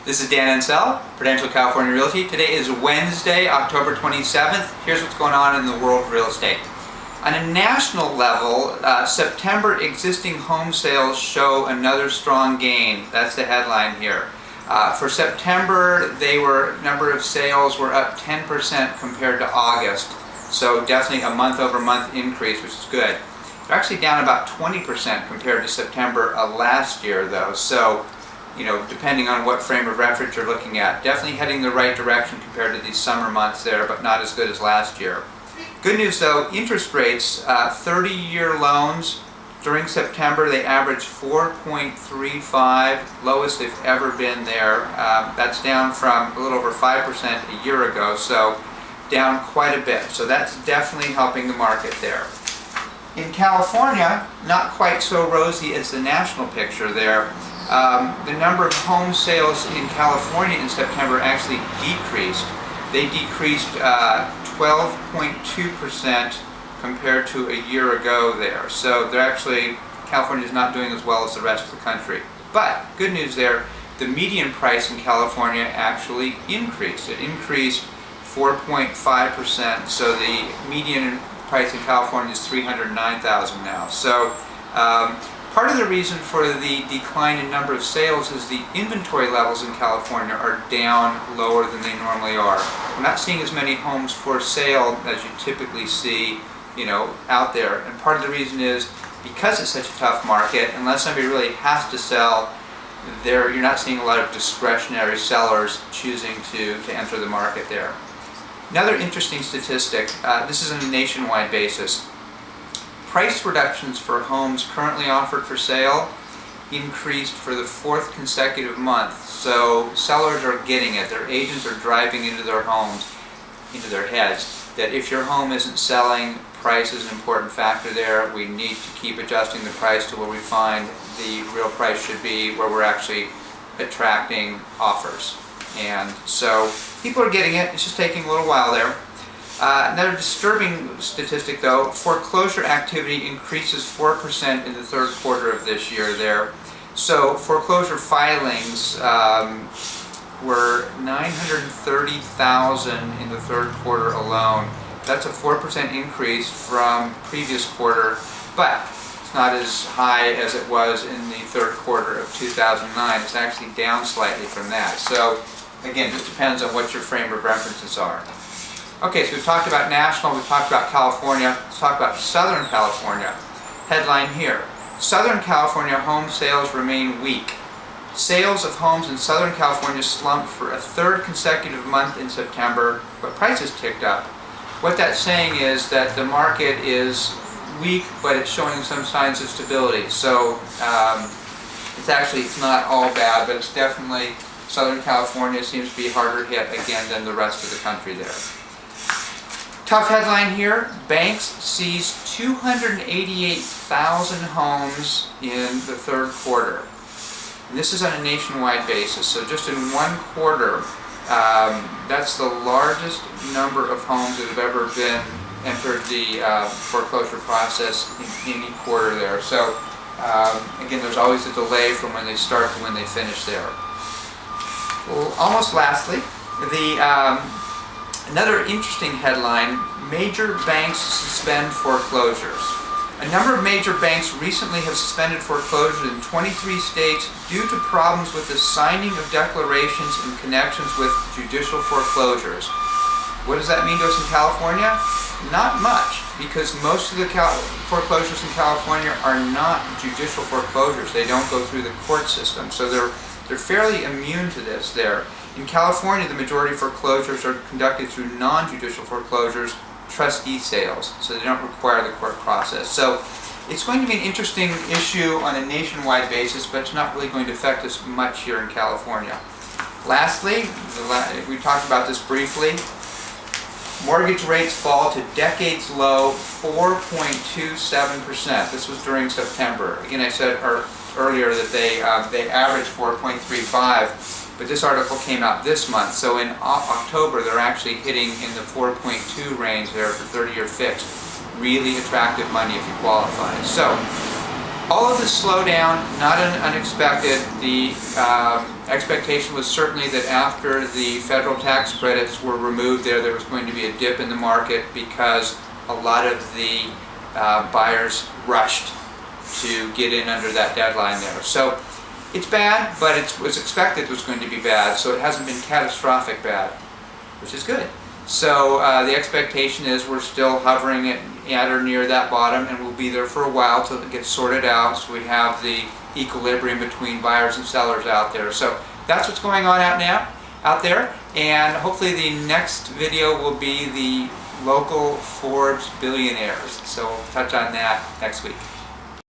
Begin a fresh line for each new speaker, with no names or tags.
This is Dan Ansell, Prudential California Realty. Today is Wednesday, October 27th. Here's what's going on in the world of real estate. On a national level, September existing home sales show another strong gain. That's the headline here. For September, number of sales were up 10% compared to August. So definitely a month-over-month increase, which is good. They're actually down about 20% compared to September of last year, though. So, depending on what frame of reference you're looking at, definitely heading the right direction compared to these summer months there, but not as good as last year. Good news though, interest rates, 30-year loans during September, they averaged 4.35, lowest they've ever been there. That's down from a little over 5% a year ago, so down quite a bit. So that's definitely helping the market there. In California, not quite so rosy as the national picture there. The number of home sales in California in September actually decreased. They decreased 12.2% compared to a year ago there. So California is not doing as well as the rest of the country. But good news there, the median price in California actually increased. It increased 4.5%, so the median price in California is $309,000 now. So part of the reason for the decline in number of sales is the inventory levels in California are down lower than they normally are. We're not seeing as many homes for sale as you typically see, out there. And part of the reason is because it's such a tough market, unless somebody really has to sell, you're not seeing a lot of discretionary sellers choosing to enter the market there. Another interesting statistic, this is on a nationwide basis. Price reductions for homes currently offered for sale increased for the fourth consecutive month. So sellers are getting it. Their agents are driving into their homes, into their heads, that if your home isn't selling, price is an important factor there. We need to keep adjusting the price to where we find the real price should be, where we're actually attracting offers. And so people are getting it. It's just taking a little while there. Another disturbing statistic though, foreclosure activity increases 4% in the third quarter of this year there. So foreclosure filings were 930,000 in the third quarter alone. That's a 4% increase from previous quarter, but it's not as high as it was in the third quarter of 2009. It's actually down slightly from that. So again, it depends on what your frame of references are. Okay, so we've talked about national, we've talked about California, let's talk about Southern California. Headline here, Southern California home sales remain weak. Sales of homes in Southern California slumped for a third consecutive month in September, but prices ticked up. What that's saying is that the market is weak, but it's showing some signs of stability. So it's not all bad, but it's definitely, Southern California seems to be harder hit again than the rest of the country there. Tough headline here, banks seized 288,000 homes in the third quarter. And this is on a nationwide basis, so just in one quarter, that's the largest number of homes that have ever been entered the foreclosure process in any quarter there. So again, there's always a delay from when they start to when they finish there. Well, almost lastly, another interesting headline, major banks suspend foreclosures. A number of major banks recently have suspended foreclosures in 23 states due to problems with the signing of declarations in connections with judicial foreclosures. What does that mean to us in California? Not much, because most of the foreclosures in California are not judicial foreclosures. They don't go through the court system, so they're fairly immune to this there. In California, the majority of foreclosures are conducted through non-judicial foreclosures, trustee sales, so they don't require the court process. So it's going to be an interesting issue on a nationwide basis, but it's not really going to affect us much here in California. Lastly, we talked about this briefly, mortgage rates fall to decades low 4.27%. This was during September. Again, I said earlier that they averaged 4.35, but this article came out this month. So in October, they're actually hitting in the 4.2 range there for 30-year fixed. Really attractive money if you qualify. So All of this slowdown, not unexpected. The expectation was certainly that after the federal tax credits were removed there was going to be a dip in the market because a lot of the buyers rushed to get in under that deadline there. So it's bad, but it was expected it was going to be bad, so it hasn't been catastrophic bad, which is good. So the expectation is we're still hovering at or near that bottom, and we'll be there for a while till it gets sorted out, so we have the equilibrium between buyers and sellers out there. So that's what's going on out there, and hopefully the next video will be the local Forbes billionaires. So we'll touch on that next week.